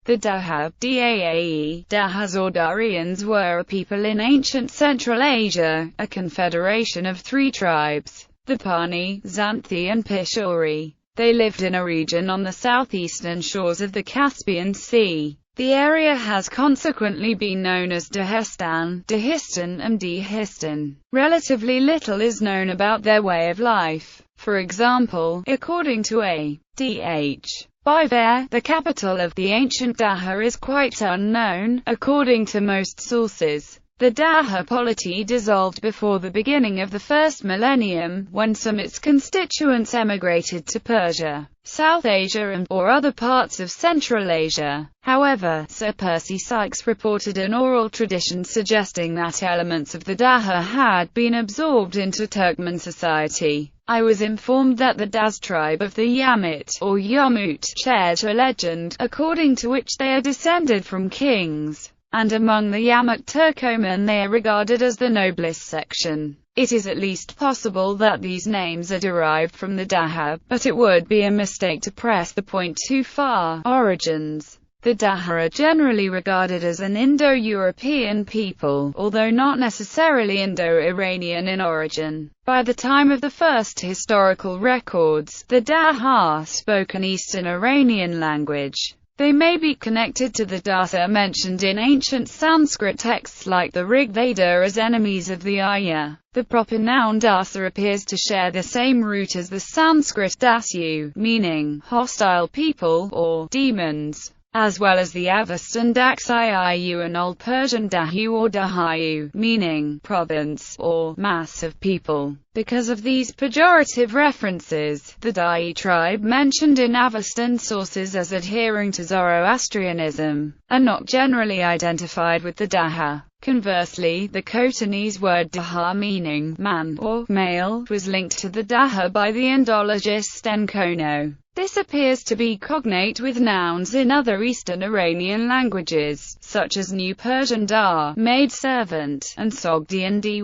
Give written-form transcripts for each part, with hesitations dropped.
The Dahae, Dahae, Dahas or Daryans were a people in ancient Central Asia, a confederation of 3 tribes, the Pani, Xanthi and Pishori. They lived in a region on the southeastern shores of the Caspian Sea. The area has consequently been known as Dagestan, Dahistan and Dahistan. Relatively little is known about their way of life. For example, according to A.D.H. Biver, the capital of the ancient Dahae is quite unknown. According to most sources, the Dahae polity dissolved before the beginning of the first millennium, when some its constituents emigrated to Persia, South Asia and/or other parts of Central Asia. However, Sir Percy Sykes reported an oral tradition suggesting that elements of the Dahae had been absorbed into Turkmen society. I was informed that the Daz tribe of the Yamut, or Yamut, shared a legend, according to which they are descended from kings, and among the Yamut Turkoman they are regarded as the noblest section. It is at least possible that these names are derived from the Dahae, but it would be a mistake to press the point too far. Origins. The Dahae are generally regarded as an Indo-European people, although not necessarily Indo-Iranian in origin. By the time of the first historical records, the Dahae spoke an Eastern Iranian language. They may be connected to the Dasa mentioned in ancient Sanskrit texts like the Rig Veda as enemies of the Arya. The proper noun Dasa appears to share the same root as the Sanskrit Dasu, meaning hostile people or demons, as well as the Avestan Daxiu and Old Persian Dahu or Dahayu, meaning province or mass of people. Because of these pejorative references, the Dahae tribe mentioned in Avestan sources as adhering to Zoroastrianism are not generally identified with the Dahae. Conversely, the Khotanese word Daha meaning man or male was linked to the Dahae by the Indologist Enkono. This appears to be cognate with nouns in other Eastern Iranian languages, such as New Persian da, maid-servant, and Sogdian dyh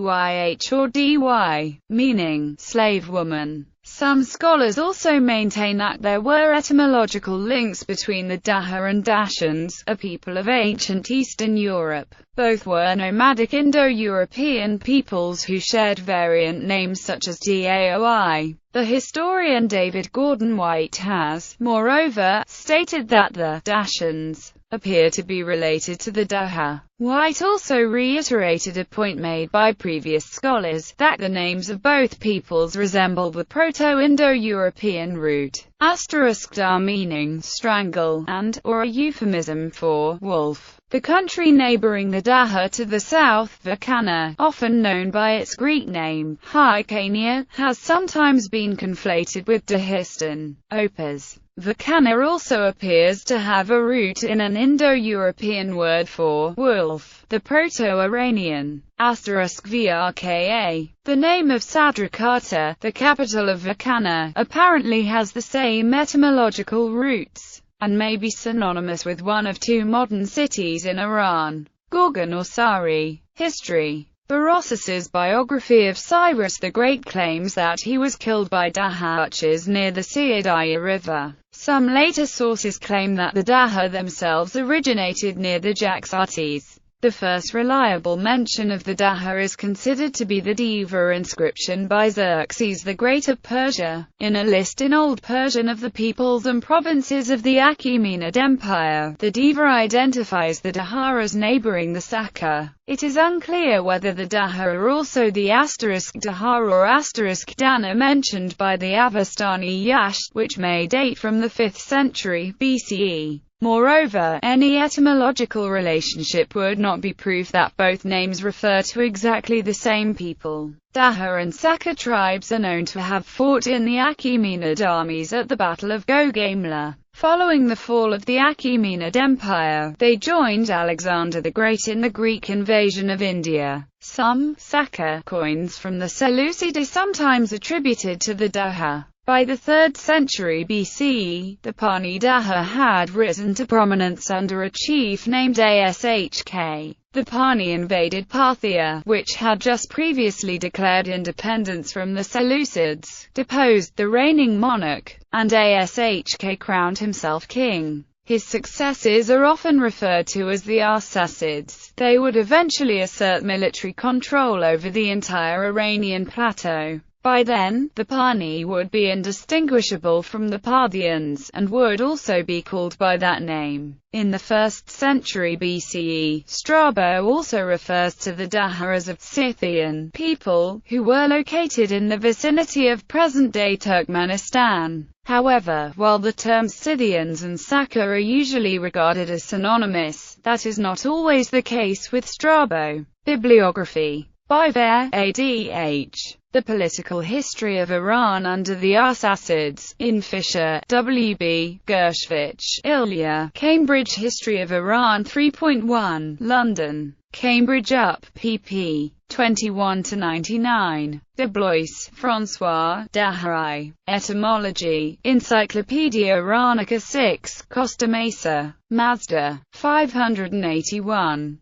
or dy, meaning slave woman. Some scholars also maintain that there were etymological links between the Dahae and Dashans, a people of ancient Eastern Europe. Both were nomadic Indo-European peoples who shared variant names such as Daoi. The historian David Gordon White has, moreover, stated that the Dashans appear to be related to the Dahae. White also reiterated a point made by previous scholars, that the names of both peoples resemble the Proto-Indo-European root *da meaning strangle and, or a euphemism for, wolf. The country neighboring the Dahae to the south, Vakana, often known by its Greek name, Hyrcania, has sometimes been conflated with Dahistan. Opus. Vakana also appears to have a root in an Indo-European word for wolf, the Proto-Iranian *vrka. The name of Sadrakarta, the capital of Vakana, apparently has the same etymological roots, and may be synonymous with one of 2 modern cities in Iran, Gorgan or Sari. History. Berossus's biography of Cyrus the Great claims that he was killed by Dahae near the Siadaya River. Some later sources claim that the Dahae themselves originated near the Jaxartes. The first reliable mention of the Dahae is considered to be the Deva inscription by Xerxes the Great of Persia, in a list in Old Persian of the peoples and provinces of the Achaemenid Empire. The Deva identifies the Dahae as neighboring the Saka. It is unclear whether the Dahae are also the *Daha or *Dana mentioned by the Avestani Yasht, which may date from the 5th century BCE. Moreover, any etymological relationship would not be proof that both names refer to exactly the same people. Dahae and Saka tribes are known to have fought in the Achaemenid armies at the Battle of Gaugamela. Following the fall of the Achaemenid Empire, they joined Alexander the Great in the Greek invasion of India. Some Saka coins from the Seleucid are sometimes attributed to the Dahae. By the 3rd century BCE, the Pani Dahae had risen to prominence under a chief named Ashk. The Pani invaded Parthia, which had just previously declared independence from the Seleucids, deposed the reigning monarch, and Ashk crowned himself king. His successes are often referred to as the Arsacids. They would eventually assert military control over the entire Iranian plateau. By then, the Pani would be indistinguishable from the Parthians, and would also be called by that name. In the 1st century BCE, Strabo also refers to the Dahae as a Scythian people, who were located in the vicinity of present-day Turkmenistan. However, while the terms Scythians and Saka are usually regarded as synonymous, that is not always the case with Strabo. Bibliography. By Ver, A.D.H. The Political History of Iran under the Arsacids, in Fisher, W.B., Gershwich, Ilya, Cambridge History of Iran 3.1, London. Cambridge UP, pp. 21-99. De Blois, François, Dahae. Etymology. Encyclopaedia Iranica 6, Costa Mesa, Mazda, 581.